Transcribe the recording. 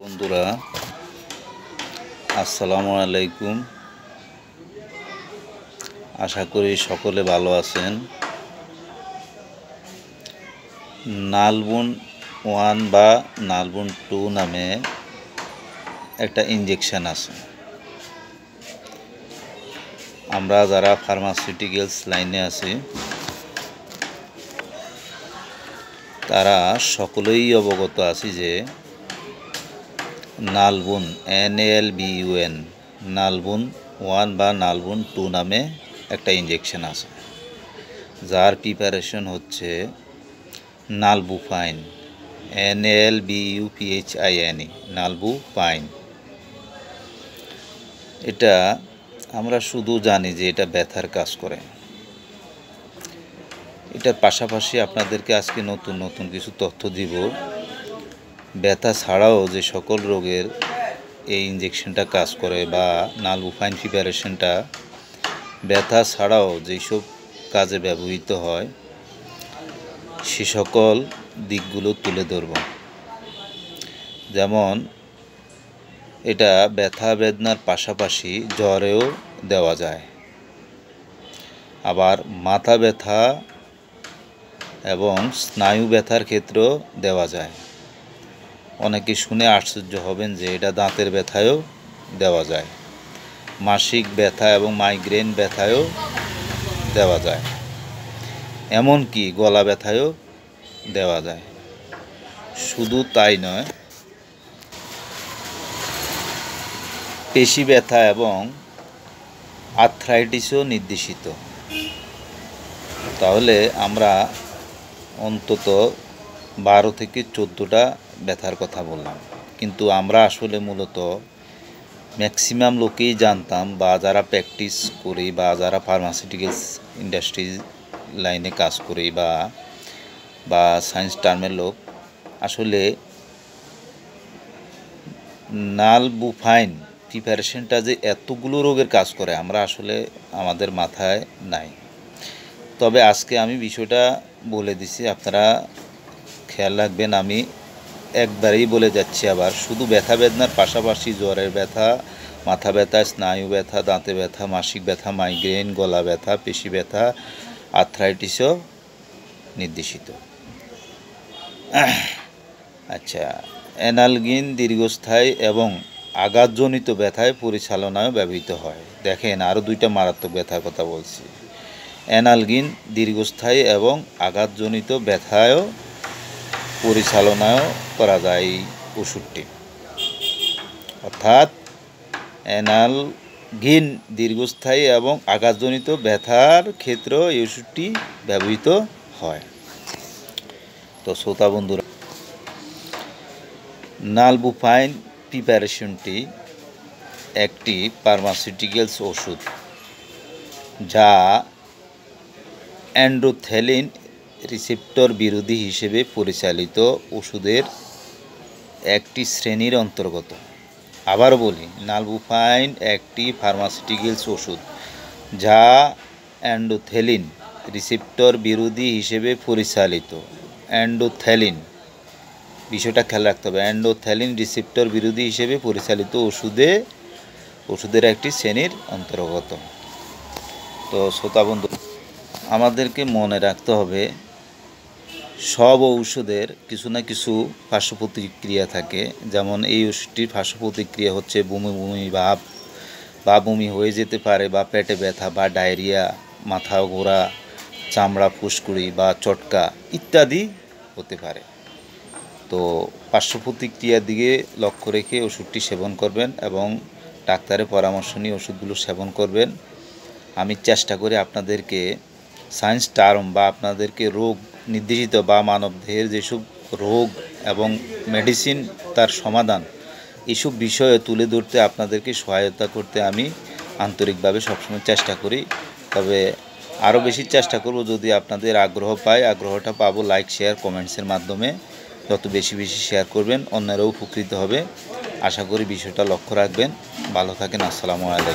বন্ধুরা আসসালামু আলাইকুম। আশা করি সকলে ভালো আছেন। নালবুন 1 বা নালবুন 2 নামে একটা ইনজেকশন আছে। আমরা যারা ফার্মাসিউটিক্যালস লাইনে আছি তারা সকলেই অবগত আছি যে নালবুন NALBUN নালবুন 1 বা নালবুন 2 নামে একটা ইনজেকশন আছে, যার প্রিপারেশন হচ্ছে নালবুফাইন NALBUPHINE নালবুফাইন। এটা আমরা শুধু জানি যে এটা ব্যথার কাজ করে। এটার পাশাপাশি আপনাদেরকে আজকে নতুন নতুন কিছু তথ্য দিব। ব্যথা ছাড়াও যে সকল রোগের এই ইনজেকশনটা কাজ করে বা নালবুফাইন প্রিপারেশনটা ব্যথা ছাড়াও যেসব কাজে ব্যবহৃত হয় সে সকল দিকগুলো তুলে ধরব। যেমন এটা ব্যথা বেদনার পাশাপাশি জ্বরেও দেওয়া যায়, আবার মাথা ব্যথা এবং স্নায়ু ব্যথার ক্ষেত্রেও দেওয়া যায়। অনেকে শুনে আশ্চর্য হবেন যে এটা দাঁতের ব্যথায়ও দেওয়া যায়, মাসিক ব্যথা এবং মাইগ্রেন ব্যথায়ও দেওয়া যায়, এমনকি গলা ব্যথায়ও দেওয়া যায়। শুধু তাই নয়, পেশি ব্যথা এবং আর্থ্রাইটিসও নির্দেশিত। তাহলে আমরা অন্তত 12 থেকে 14টা ব্যথার কথা বললাম, কিন্তু আমরা আসলে মূলত ম্যাক্সিমাম লোকেই জানতাম বা যারা প্র্যাকটিস করি বা যারা ফার্মাসিউটিক্যালস ইন্ডাস্ট্রি লাইনে কাজ করি বা সায়েন্স টার্মের লোক, আসলে নালবুফাইন প্রিপারেশনটা যে এতগুলো রোগের কাজ করে আমরা আসলে আমাদের মাথায় নাই। তবে আজকে আমি বিষয়টা বলে দিছি, আপনারা খেয়াল রাখবেন। আমি একবারেই বলে যাচ্ছি আবার, শুধু ব্যথা বেদনার পাশাপাশি জ্বরের ব্যথা, মাথা ব্যথা, স্নায়ু ব্যথা, দাঁতে ব্যথা, মাসিক ব্যথা, মাইগ্রেন, গলা ব্যথা, পেশি ব্যথা, আর্থ্রাইটিসও নির্দেশিত। আচ্ছা, অ্যানালগিন দীর্ঘস্থায়ী এবং আঘাতজনিত ব্যথায় পরিচালনায় ব্যবহৃত হয়। দেখেন, আরও 2টা মারাত্মক ব্যথার কথা বলছি। অ্যানালগিন দীর্ঘস্থায়ী এবং আঘাতজনিত ব্যথায়ও পরিচালনাও করা যায় এই ওষুধটি। অর্থাৎ অ্যানালগিন দীর্ঘস্থায়ী এবং আঘাতজনিত ব্যথার ক্ষেত্রেও এই ওষুধটি ব্যবহৃত হয়। তো শ্রোতা বন্ধুরা, নালবুফাইন প্রিপারেশনটি একটি ফার্মাসিউটিক্যালস ওষুধ যা এন্ডোথেলিন রিসেপ্টর বিরোধী হিসেবে পরিচালিত ওষুধের একটি শ্রেণীর অন্তর্গত। আবার বলি, নালবুফাইন একটি ফার্মাসিউটিক্যালস ওষুধ যা এন্ডোথেলিন রিসেপ্টর বিরোধী হিসেবে পরিচালিত। এন্ডোথেলিন, বিষয়টা খেয়াল রাখতে হবে, এন্ডোথেলিন রিসেপ্টর বিরোধী হিসেবে পরিচালিত ওষুধের একটি শ্রেণীর অন্তর্গত। তো শ্রোতা বন্ধু, আমাদেরকে মনে রাখতে হবে সব ঔষধের কিছু না কিছু পার্শ্ব প্রতিক্রিয়া থাকে। যেমন এই ওষুধটির পার্শ্ব প্রতিক্রিয়া হচ্ছে বমি বমি ভাব বা বমি হয়ে যেতে পারে, বা পেটে ব্যথা বা ডায়রিয়া, মাথা ঘোরা, চামড়া ফুসকুড়ি বা চটকা ইত্যাদি হতে পারে। তো পার্শ্ব প্রতিক্রিয়ার দিকে লক্ষ্য রেখে ওষুধটি সেবন করবেন এবং ডাক্তারের পরামর্শ নিয়ে ওষুধগুলো সেবন করবেন। আমি চেষ্টা করি আপনাদেরকে সায়েন্স টার্ম বা আপনাদেরকে রোগ নির্দেশিত বা মানবদেহের যেসব রোগ এবং মেডিসিন, তার সমাধান, এইসব বিষয়ে তুলে ধরতে আপনাদেরকে সহায়তা করতে আমি আন্তরিকভাবে সবসময় চেষ্টা করি। তবে আরও বেশি চেষ্টা করব যদি আপনাদের আগ্রহ পাই। আগ্রহটা পাবো লাইক, শেয়ার, কমেন্টসের মাধ্যমে। যত বেশি বেশি শেয়ার করবেন অন্যরাও উপকৃত হবে। আশা করি বিষয়টা লক্ষ্য রাখবেন। ভালো থাকেন। আসসালামু আলাইকুম।